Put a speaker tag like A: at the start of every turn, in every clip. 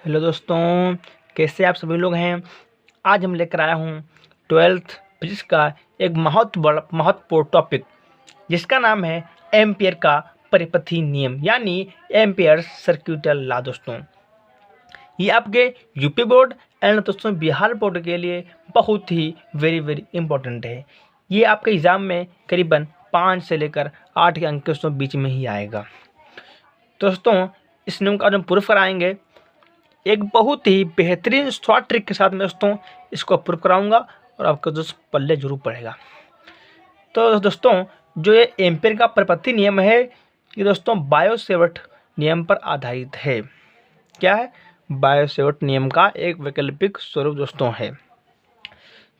A: Hello दोस्तों, कैसे आप सभी लोग हैं। आज हम लेकर आया हूँ 12th फिजिक्स का एक महत्वपूर्ण टॉपिक जिसका नाम है एम्पियर का परिपथी नियम यानी एम्पियर सर्क्यूटल लॉ। दोस्तों ये आपके यूपी बोर्ड एंड दोस्तों बिहार बोर्ड के लिए बहुत ही वेरी इम्पोर्टेंट है। ये आपके एग्ज़ाम में करीबन 5 से लेकर 8 के अंक के बीच में ही आएगा। दोस्तों इस नियम का जो हम प्रूफ कराएंगे एक बहुत ही बेहतरीन शॉर्ट ट्रिक के साथ में दोस्तों इसको प्रूव कराऊंगा और आपका दोस्त पल्ले जरूर पड़ेगा। तो दोस्तों जो ये एम्पियर का परिपथी नियम है ये दोस्तों बायो-सेवर्ट नियम पर आधारित है। क्या है? बायो-सेवर्ट नियम का एक वैकल्पिक स्वरूप दोस्तों है।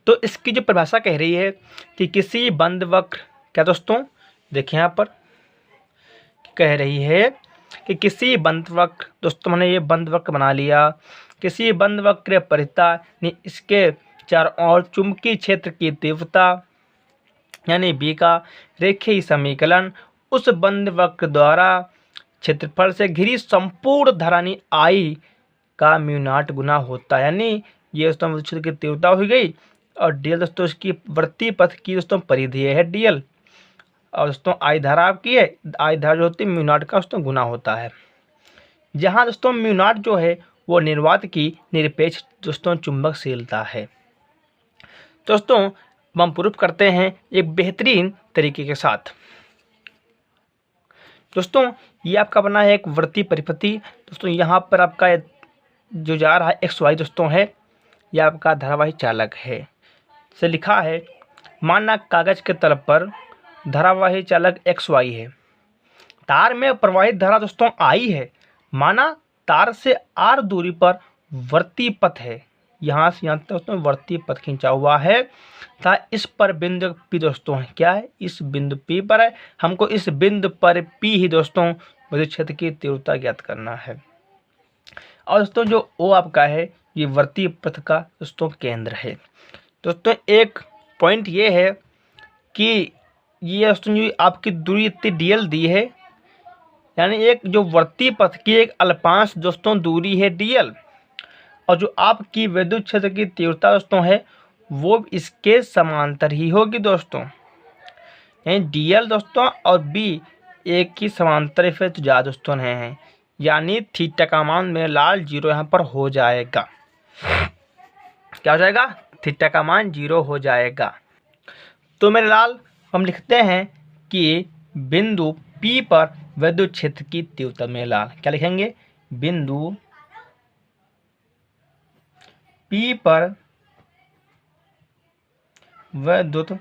A: तो इसकी जो परिभाषा कह रही है कि किसी बंद वक्र, क्या दोस्तों देखिए यहाँ पर कह रही है कि किसी बंद वक्र, दोस्तों मैंने ये बंद वक्र बना लिया, किसी बंद वक्र परिता ने इसके चारों ओर चुंबकीय क्षेत्र की तीव्रता यानी बी का रेखीय समीकरण उस बंद वक्र द्वारा क्षेत्रफल से घिरी संपूर्ण धरानी आई का म्यू0 गुना होता है। यानी ये दोस्तों विद्युत क्षेत्र की तीव्रता हो गई और डीएल दोस्तों इसकी वृत्तीय पथ की दोस्तों परिधि है डीएल, और दोस्तों आई धारा आपकी है, आई धारा जो होती है म्यू0 का दोस्तों गुना होता है। जहाँ दोस्तों म्यू0 जो है वो निर्वात की निरपेक्ष दोस्तों चुंबकशीलता है। दोस्तों हम प्रूफ करते हैं एक बेहतरीन तरीके के साथ। दोस्तों ये आपका बना है एक वृत्तीय परिपथी। दोस्तों यहाँ पर आपका जो जा रहा है XY दोस्तों है, यह आपका धारावाही चालक है। से लिखा है माना कागज के तल पर धारावाही चालक XY है, तार में प्रवाहित धारा दोस्तों I है। माना तार से R दूरी पर वृत्तीय पथ है, यहाँ से यहाँ तक दोस्तों वृत्तीय पथ खींचा हुआ है था। इस पर बिंदु P दोस्तों है, क्या है? इस बिंदु P पर है। हमको इस बिंदु पर P ही दोस्तों विद्युत क्षेत्र की तीव्रता ज्ञात करना है। और दोस्तों जो O आपका है ये वृत्तीय पथ का दोस्तों केंद्र है। दोस्तों एक पॉइंट ये है कि ये दोस्तों जो आपकी दूरी इतनी dl दी है, यानी एक जो वृत्तीय पथ की एक अल्पांश दोस्तों दूरी है dl, और जो आपकी विद्युत क्षेत्र की तीव्रता दोस्तों है वो इसके समांतर ही होगी दोस्तों। यानी dl दोस्तों और b एक ही समांतर फिर तो जा दोस्तों हैं, यानी थीटा का मान मेरे लाल 0 यहाँ पर हो जाएगा। क्या हो जाएगा? थीटा का मान 0 हो जाएगा। तो मेरे लाल हम लिखते हैं कि बिंदु P पर विद्युत क्षेत्र की तीव्रता, मेरे लाल क्या लिखेंगे? बिंदु P पर विद्युत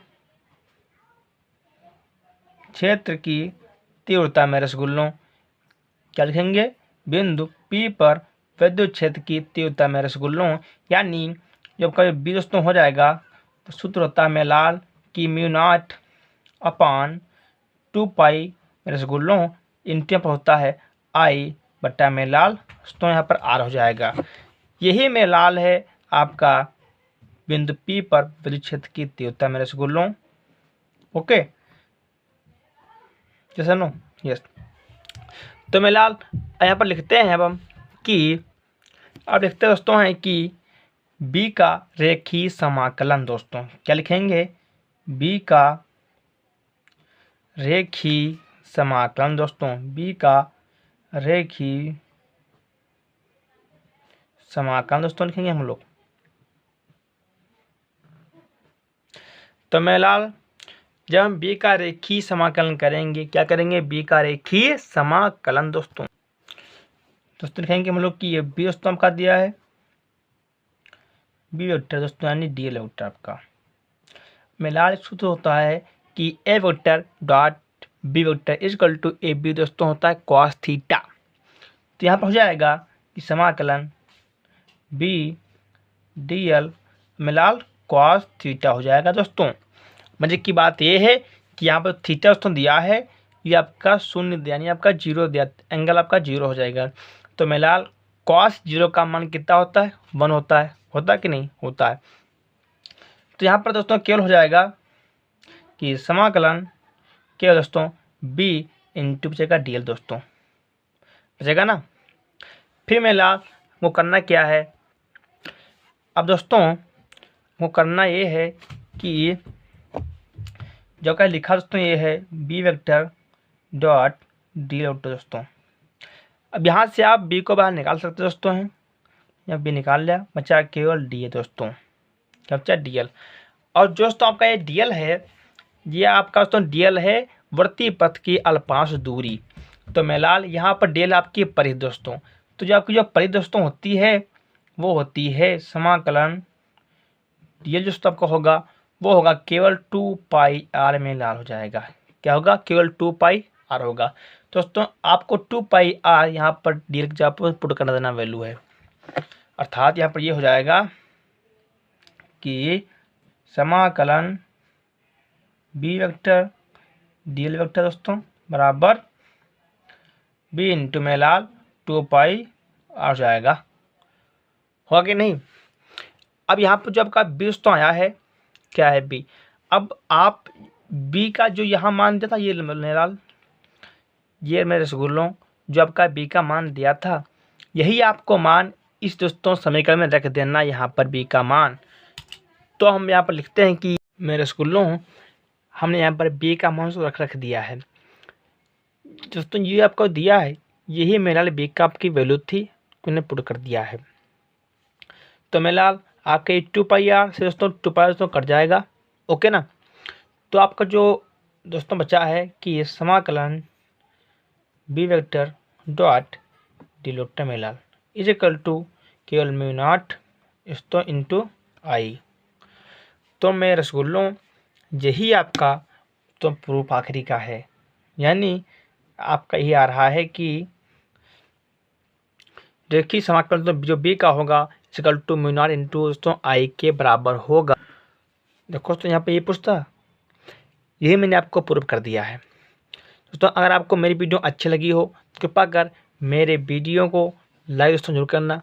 A: क्षेत्र की तीव्रता में रसगुल्लों, क्या लिखेंगे? बिंदु P पर विद्युत क्षेत्र की तीव्रता में रसगुल्लों, यानी जब कभी बी दोस्तों हो जाएगा तो सूत्र होता है मेरे लाल कि म्यू0 अपान 2 पाई रसगुल्लों इंटू पर होता है I बट्टा मेरे लाल दोस्तों यहाँ पर R हो जाएगा। यही मेरे लाल है आपका बिंदु P पर विद्युत क्षेत्र की तीव्रता में रसगुल्लों। ओके जैसा नो यस। तो मेरे लाल यहाँ पर लिखते हैं अब हम कि अब लिखते दोस्तों हैं कि B का रेखीय समाकलन दोस्तों, क्या लिखेंगे? B का रेखीय समाकलन दोस्तों, B का रेखीय समाकलन दोस्तों लिखेंगे हम लोग। तो मेरे लाल जब हम B का रेखीय समाकलन करेंगे, क्या करेंगे? B का रेखीय समाकलन दोस्तों लिखेंगे हम लोग कि ये B दोस्तों आपका दिया है B वेक्टर दोस्तों यानी DL वेक्टर आपका। मेरे लाल सूत्र होता है कि A vector dot B vector equal to AB दोस्तों होता है cos थीटा। तो यहाँ पर हो जाएगा कि समाकलन B DL मेरे लाल cos थीटा हो जाएगा दोस्तों। मजे की बात यह है कि यहाँ पर थीटा दोस्तों दिया है, ये आपका शून्य दिया यानी आपका 0 दिया, एंगल आपका 0 हो जाएगा। तो मेरे लाल cos 0 का मान कितना होता है? 1 होता है। होता कि नहीं होता है? तो यहाँ पर दोस्तों केवल हो जाएगा कि समाकलन केवल दोस्तों B इंटू बचेगा DL दोस्तों, बचेगा ना। फिर मेरे लाल वो करना क्या है, अब दोस्तों वो करना ये है कि जो का लिखा दोस्तों ये है B vector dot D vector दोस्तों। अब यहाँ से आप बी को बाहर निकाल सकते दोस्तों हैं, या बी निकाल लिया, बचा केवल डी है दोस्तों, क्या बचा डी एल। और दोस्तों आपका ये डी एल है, ये आपका दोस्तों डी एल है वर्ती पथ की अल्पांश दूरी। तो मेलाल यहाँ पर डी एल आपकी परिधि दोस्तों। तो जो आपकी जो परिधि दोस्तों होती है वो होती है समाकलन डी एल दोस्तों आपका होगा, वो होगा केवल 2 पाई आर में लाल हो जाएगा। क्या होगा, केवल 2 पाई आर होगा दोस्तों। आपको 2 पाई आर यहाँ पर डी एल जहाँ पर पुट करना देना वैल्यू है, अर्थात यहाँ पर ये हो जाएगा कि समाकलन B vector D L vector दोस्तों बराबर बी इंटू में लाल 2 पाई आ जाएगा, होगा कि नहीं। अब यहाँ पर जो आपका बी दोस्तों आया है, क्या है बी, अब आप बी का जो यहाँ मान दिया था ये लाल, ये मेरे रसगुल्लों जो आपका बी का मान दिया था, यही आपको मान इस दोस्तों समीकरण में रख देना, यहाँ पर बी का मान। तो हम यहाँ पर लिखते हैं कि मेरे रसगुल्लों हमने यहाँ पर बी का मान रख दिया है दोस्तों, ये आपको दिया है, यही मेरे बी का आपकी वैल्यू थी, उन्हें पुट कर दिया है। तो मेरे लाल आपके 2 पाई आर से दोस्तों 2 पाई दोस्तों कट जाएगा, ओके ना। तो आपका जो दोस्तों बचा है कि ये समाकलन B vector dot D vector में लाल इज इक्वल टू केवल म्यू नॉट दोस्तों इंटू आई। तो मेरे रसगुल्लों यही आपका तो प्रूफ आखिरी का है, यानी आपका ये आ रहा है कि देखिए समाकलन तो जो बी का होगा equal to mu naught into दोस्तों आई के बराबर होगा। देखो तो यहाँ पे ये पूछता, यही मैंने आपको प्रूफ कर दिया है दोस्तों। अगर आपको मेरी वीडियो अच्छी लगी हो तो कृपया कर मेरे वीडियो को लाइक दोस्तों जरूर करना।